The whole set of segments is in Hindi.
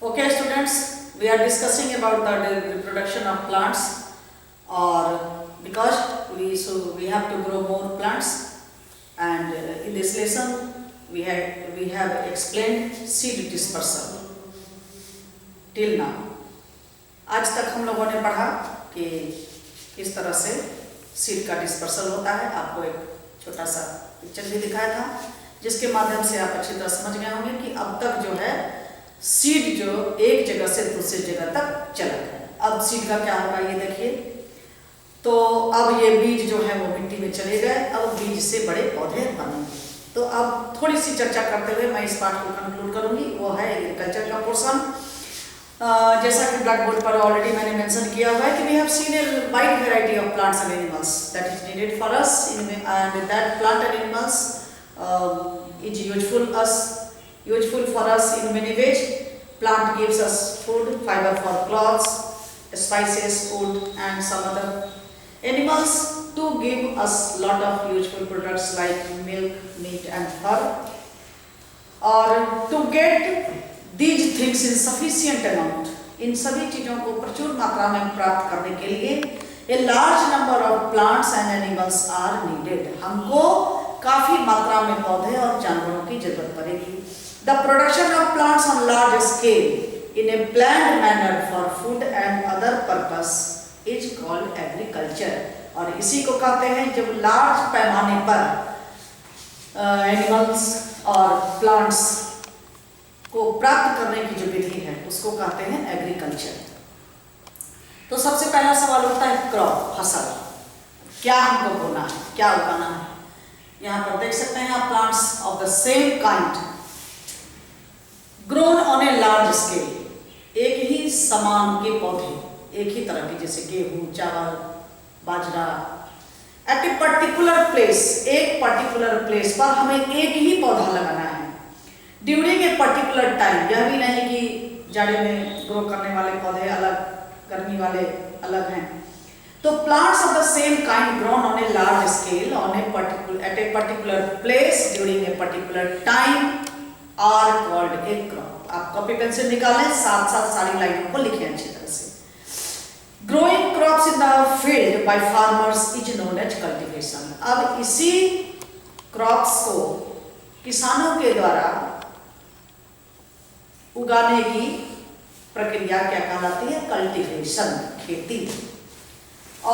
Okay, students, we are discussing about the reproduction of plants, or because we have to grow more plants, and in this lesson we have explained seed dispersal till now. आज तक हम लोगों ने पढ़ा कि किस तरह से सीड का डिस्पर्सल होता है। आपको एक छोटा सा पिक्चर भी दिखाया था, जिसके माध्यम से आप अच्छी तरह समझ गए होंगे कि अब तक जो है सीड जो एक जगह से दूसरी जगह तक चला गया। अब सीड का क्या होगा ये देखिए। तो अब ये बीज जो है वो मिट्टी में चले गए, अब बीज से बड़े पौधे बनेंगे। तो अब थोड़ी सी चर्चा करते हुए मैं इस पार्ट को कंक्लूड करूंगी, वो है एग्रीकल्चर का पोर्शन। जैसा कि ब्लैक बोर्ड पर ऑलरेडी मैंने मेंशन किया हुआ है कि we have seen a wide variety of plants and animals that is needed for us and that plant and animals is useful for us in many ways. Plant gives us food, fiber for clothes, spices, wood and some other. Animals too give us lot of useful products like milk, meat and fur. और to get these things in sufficient amount, इन सभी चीजों को प्रचुर मात्रा में प्राप्त करने के लिए a large number of plants and animals are needed. हमको काफी मात्रा में पौधे और जानवरों की जरूरत पड़ेगी। The production of plants on large scale in a planned manner for food and other purpose is called agriculture. और इसी को कहते हैं जब लार्ज पैमाने पर एनिमल्स और प्लांट्स को प्राप्त करने की जो विधि है उसको कहते हैं एग्रीकल्चर। तो सबसे पहला सवाल उठता है क्रॉप, फसल। क्या हमको बोना है, क्या उगाना है। यहाँ पर देख सकते हैं आप plants of the same kind grown on a large scale, एक ही समान के पौधे, एक ही तरह के, जैसे गेहूं, चावल, बाजरा, एट ए पर्टिकुलर प्लेस, एक पर्टिकुलर प्लेस पर हमें एक ही पौधा लगाना है ड्यूरिंग ए पर्टिकुलर टाइम। यह भी नहीं कि जाड़े में ग्रो करने वाले पौधे अलग, गर्मी वाले अलग हैं। तो plants of the same kind grown on a large scale on a particular place during a particular time are called a crop. आप कॉपी पेंसिल निकालें, साथ साथ सारी लाइनों को लिखें अच्छी तरह से। Growing crops in the field by farmers is known as cultivation. अब इसी क्रॉप्स को किसानों के द्वारा उगाने की प्रक्रिया क्या कहलाती है? कल्टीवेशन, खेती।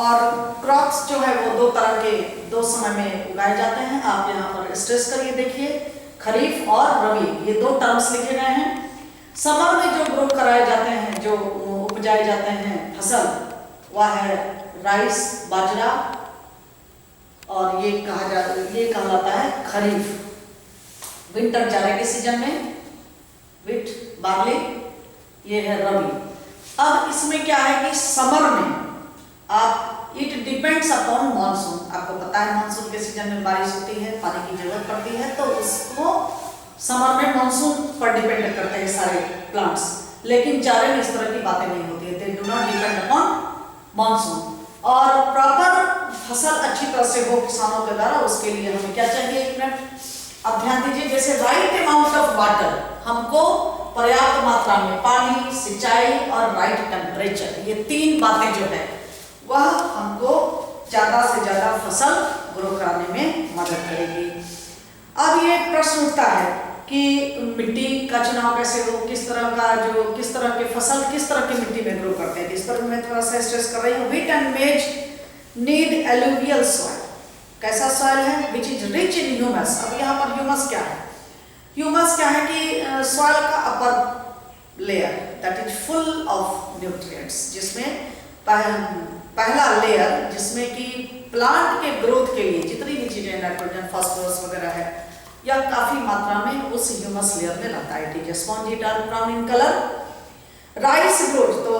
और क्रॉप्स जो है वो दो तरह के, दो समय में उगाए जाते हैं। आप यहाँ पर स्ट्रेस करिए, देखिए खरीफ और रबी, ये दो टर्म्स लिखे गए हैं। समर में जो ग्रो कराए जाते हैं, जो उपजाए जाते हैं फसल, वह है राइस, बाजरा, और ये कहलाता है खरीफ। विंटर जाड़े के सीजन में विट, बार्ली, ये है रबी। अब इसमें क्या है कि समर में आप इट डिपेंड्स अपॉन मानसून। आपको पता है मानसून के सीजन में बारिश होती है, पानी की जरूरत पड़ती है, तो उसको समर में मानसून पर डिपेंड करते हैं सारे प्लांट्स। लेकिन जाड़े में इस तरह की बातें नहीं होती है, they do not depend upon monsoon. और प्रॉपर फसल अच्छी तरह से हो किसानों के द्वारा, उसके लिए हमें क्या चाहिए? एक मिनट अब ध्यान दीजिए। जैसे राइट अमाउंट ऑफ वाटर, हमको पर्याप्त मात्रा में पानी, सिंचाई और राइट टेम्परेचर, ये तीन बातें जो है वह हमको ज्यादा से ज्यादा फसल ग्रो कराने में मदद करेगी। अब ये प्रश्न उठता है कि मिट्टी का चुनाव कैसे हो, किस तरह के फसल किस तरह की मिट्टी में ग्रो करते हैं। इस पर मैं थोड़ा सा स्ट्रेस कर रही हूँ। व्हीट एंड मेज नीड एलुवियल सॉइल। कैसा सॉइल है? Which is rich in humus. अब यहाँ पर ह्यूमस क्या है? ह्यूमस क्या है कि सॉइल का upper layer that is full of nutrients, जिसमें पहला लेयर जिसमें कि प्लांट के ग्रोथ के लिए जितनी भी चीजें, नाइट्रोजन, फास्फोरस वगैरह है, यह काफी मात्रा में उस ह्यूमस लेयर में रहता है। It is spongy, dark brown in colour. Rice growth, तो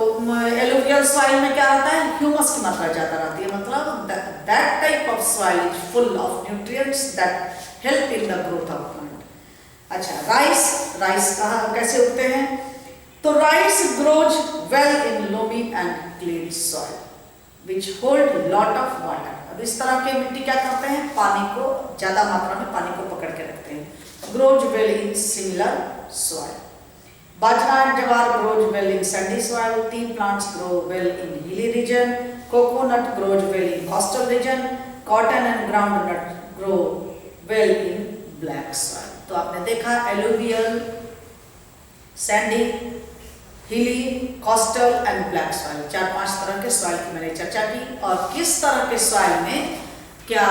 एलुवियल सॉइल में क्या रहता है? ह्यूमस की मात्रा ज्यादा रहती है। मतलब that type of soil is full of nutrients that help in the growth of plant. अच्छा, राइस कैसे उगते हैं? तो rice grows well in loamy and clay soil which hold lot of water. अब इस तरह के मिट्टी क्या करते हैं? पानी को, ज्यादा मात्रा में पानी को पकड़ के रखते हैं। Grows well in similar soil. Bajra and jawar grows well in sandy soil. Tea plants grow well in hilly region. Coconut grows well in coastal region. Cotton and groundnut grow well in black soil. तो आपने देखा alluvial, sandy, hilly, coastal and black soil, 4-5 तरह के सॉइल की मैंने चर्चा की और किस तरह के सॉइल में क्या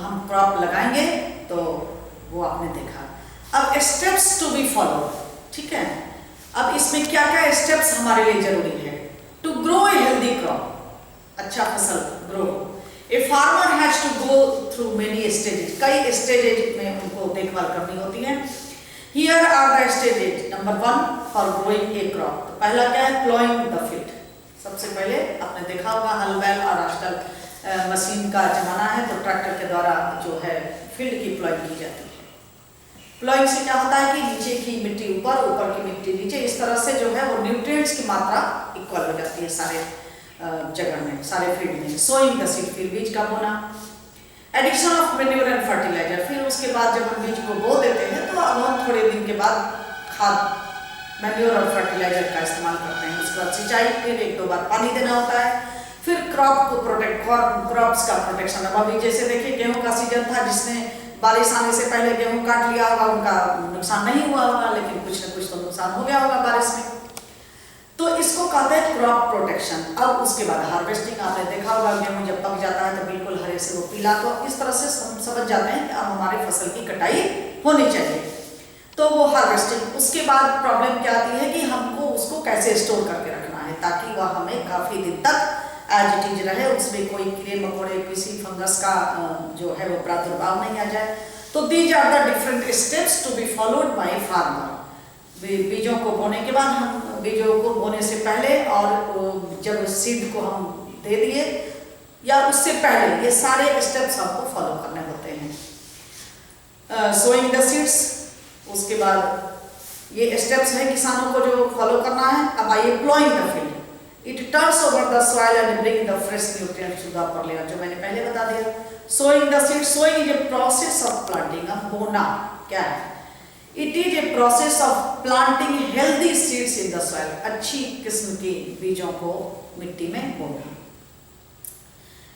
हम क्रॉप लगाएंगे तो वो आपने देखा। अब स्टेप्स टू बी फॉलो, ठीक है। अब इसमें क्या क्या स्टेप्स हमारे लिए जरूरी है to grow a healthy crop, अच्छा फसल grow. A farmer has to go through many stages, कई स्टेजेस में उनको देखभाल करनी होती है। Here are the stages. Number 1 for growing a crop, तो पहला क्या है, प्लॉइंग द फील्ड। सबसे पहले आपने देखा होगा हल बैल और आजकल मशीन का जमाना है तो ट्रैक्टर के द्वारा जो है फील्ड की प्लॉइंग की जाती है। प्लॉइंग से क्या होता है कि नीचे की मिट्टी ऊपर, ऊपर की मिट्टी नीचे, इस तरह से जो है वो न्यूट्रिएंट्स की मात्रा इक्वल हो जाती है सारे जगह में, सारे फील्ड में। सोइंग द सीड, फिर बीज का बोना। Addition of manure and fertiliser, फिर उसके बाद जब हम बीज को बो देते हैं तो अब थोड़े दिन के बाद खाद, मैन्योर और फर्टिलाइजर का इस्तेमाल करते हैं। उसके बाद सिंचाई, फिर 1-2 बार पानी देना होता है। फिर क्रॉप को प्रोटेक्ट, क्रॉप्स का प्रोटेक्शन। अब अभी जैसे देखिए गेहूं का सीजन था, जिसने बारिश आने से पहले गेहूं काट लिया होगा उनका नुकसान नहीं हुआ होगा, लेकिन कुछ न कुछ तो नुकसान हो गया होगा बारिश में, तो इसको कहते हैं क्रॉप प्रोटेक्शन। अब उसके बाद हार्वेस्टिंग, आपने देखा होगा गेहूं जब पक जाता है तो बिल्कुल हरे से वो पीला, तो इस तरह से हम समझ जाते हैं कि अब हमारे फसल की कटाई होनी चाहिए, तो वो हार्वेस्टिंग। उसके बाद प्रॉब्लम क्या आती है कि हमको उसको कैसे स्टोर करके रखना है ताकि वह हमें काफी दिन तक एज इट इज रहे, उसमें कोई कीड़े मकोड़े, किसी फंगस का जो है वो प्रादुर्भाव नहीं आ जाए। तो these are the different steps to be followed by farmer. बीजों को बोने के बाद, हम बीजों को बोने से पहले और जब सीड को हम दे दिए या उससे पहले, ये सारे स्टेप्स हमको फॉलो करने होते हैं। सोइंग द सीड्स, उसके बाद ये स्टेप्स है किसानों को जो फॉलो करना है। अब आइए ploughing the field. It turns over the soil and bring the fresh nutrients to the upper layer, जो मैंने पहले बता दिया। Sowing the seed, sowing is a process of planting. अब बोना क्या है, it is a process of planting healthy seeds in the soil, अच्छी किस्म के बीजों को मिट्टी में बोना।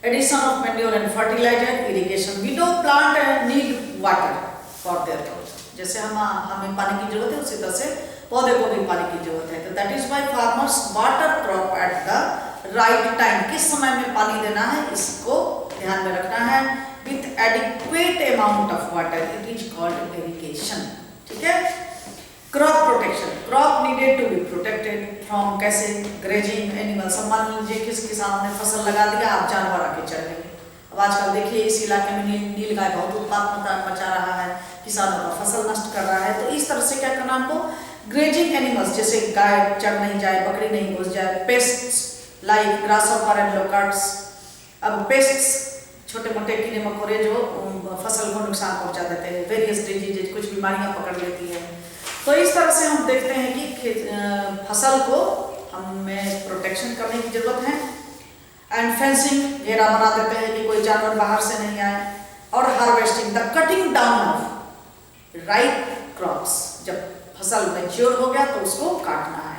Addition of manure and fertiliser, irrigation. We do plant need water for their growth, जैसे हमें पानी की जरूरत है उसी तरह से पौधे को भी पानी की जरूरत है। तो that is why farmers water crop at the right time, किस समय में पानी देना है इसको ध्यान में रखना है। With adequate amount of water, it is called irrigation, ठीक है। Crop protection, crop needed to be protected from, कैसे, ग्रेजिंग एनिमल्स। मान लीजिए किसी किसान ने फसल लगा दिया, आप जानवर आके चढ़ गए। अब आजकल देखिए इस इलाके में नीलगाय बहुत उत्पात मचा रहा है, किसानों का फसल नष्ट कर रहा है। तो इस तरह से क्या करना हमको, ग्रेजिंग एनिमल्स, जैसे गाय चढ़ नहीं जाए, बकरी नहीं घुस जाए। Pests like grasshopper and locusts. अब पेस्ट्स छोटे मोटे कीड़े मकोड़े जो फसल को नुकसान पहुंचा देते हैं, वेरियस डिजीजेज, कुछ बीमारियां पकड़ लेती है। तो इस तरह से हम देखते हैं कि फसल को हमें प्रोटेक्शन करने की जरूरत है। एंड फेंसिंग, घेरा बना देते हैं कि कोई जानवर बाहर से नहीं आए। और harvesting, the cutting down of ripe crops, जब फसल मैच्योर हो गया तो उसको काटना है,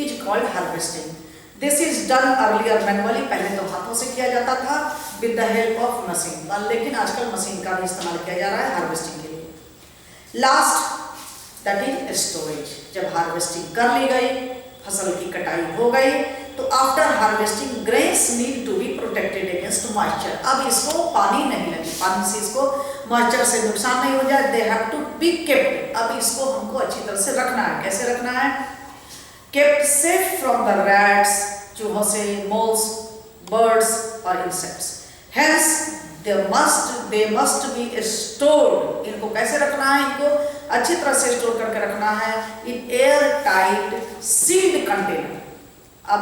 is called harvesting. This is done earlier manually, पहले तो हाथों से किया जाता था with the help of machine, लेकिन आजकल मशीन का भी इस्तेमाल किया जा रहा है हार्वेस्टिंग के लिए। लास्ट दैट इज स्टोरेज, जब हार्वेस्टिंग कर ली गई, फसल की कटाई हो गई, तो after harvesting grains need to be protected against moisture. अब इसको पानी नहीं लगे, पानी से इसको मॉइस्चर से नुकसान नहीं हो जाए, they have to be kept. अब इसको हमको अच्छी तरह से रखना है, कैसे रखना है, kept safe from the rats, चूहों से, मोल्स, बर्ड्स और insects. Hence they must be stored, इनको कैसे रखना है, इनको अच्छी तरह से स्टोर करके रखना है in airtight sealed container. अब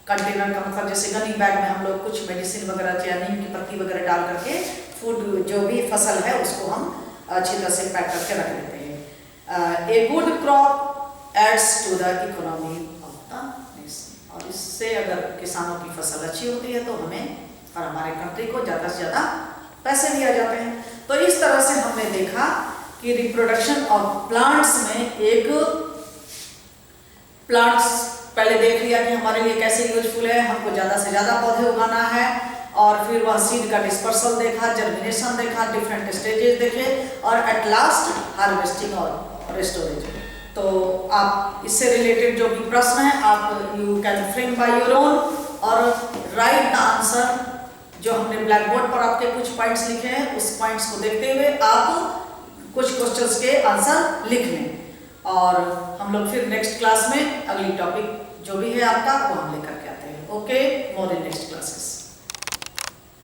कंटेनर का मतलब जैसे गनी बैग में हम लोग कुछ मेडिसिन वगैरह या नीम की पत्ती वगैरह डाल करके फूड जो भी फसल है उसको हम अच्छी तरह से पैक करके रख लेते हैं। A good crop adds to the economy of the nation, और इससे अगर किसानों की फसल अच्छी होती है तो हमें और हमारे कंट्री को ज़्यादा से ज़्यादा पैसे दिए जाते हैं। तो इस तरह से हमने देखा कि रिप्रोडक्शन ऑफ प्लांट्स में एक प्लांट्स पहले देख लिया कि हमारे लिए कैसे यूजफुल है, हमको ज़्यादा से ज़्यादा पौधे उगाना है, और फिर वह सीड का डिस्पर्सल देखा, जर्मिनेशन देखा, डिफरेंट स्टेजेस देखे, और एट लास्ट हार्वेस्टिंग और स्टोरेज। तो आप इससे रिलेटेड जो भी प्रश्न है आप you can frame by your own और राइट द आंसर। जो हमने ब्लैक बोर्ड पर आपके कुछ पॉइंट्स लिखे हैं उस पॉइंट्स को देखते हुए आप कुछ क्वेश्चंस के आंसर लिख लें, और हम लोग फिर नेक्स्ट क्लास में अगली टॉपिक जो भी है आपका वो हम लेकर के आते हैं। Okay, more in next classes.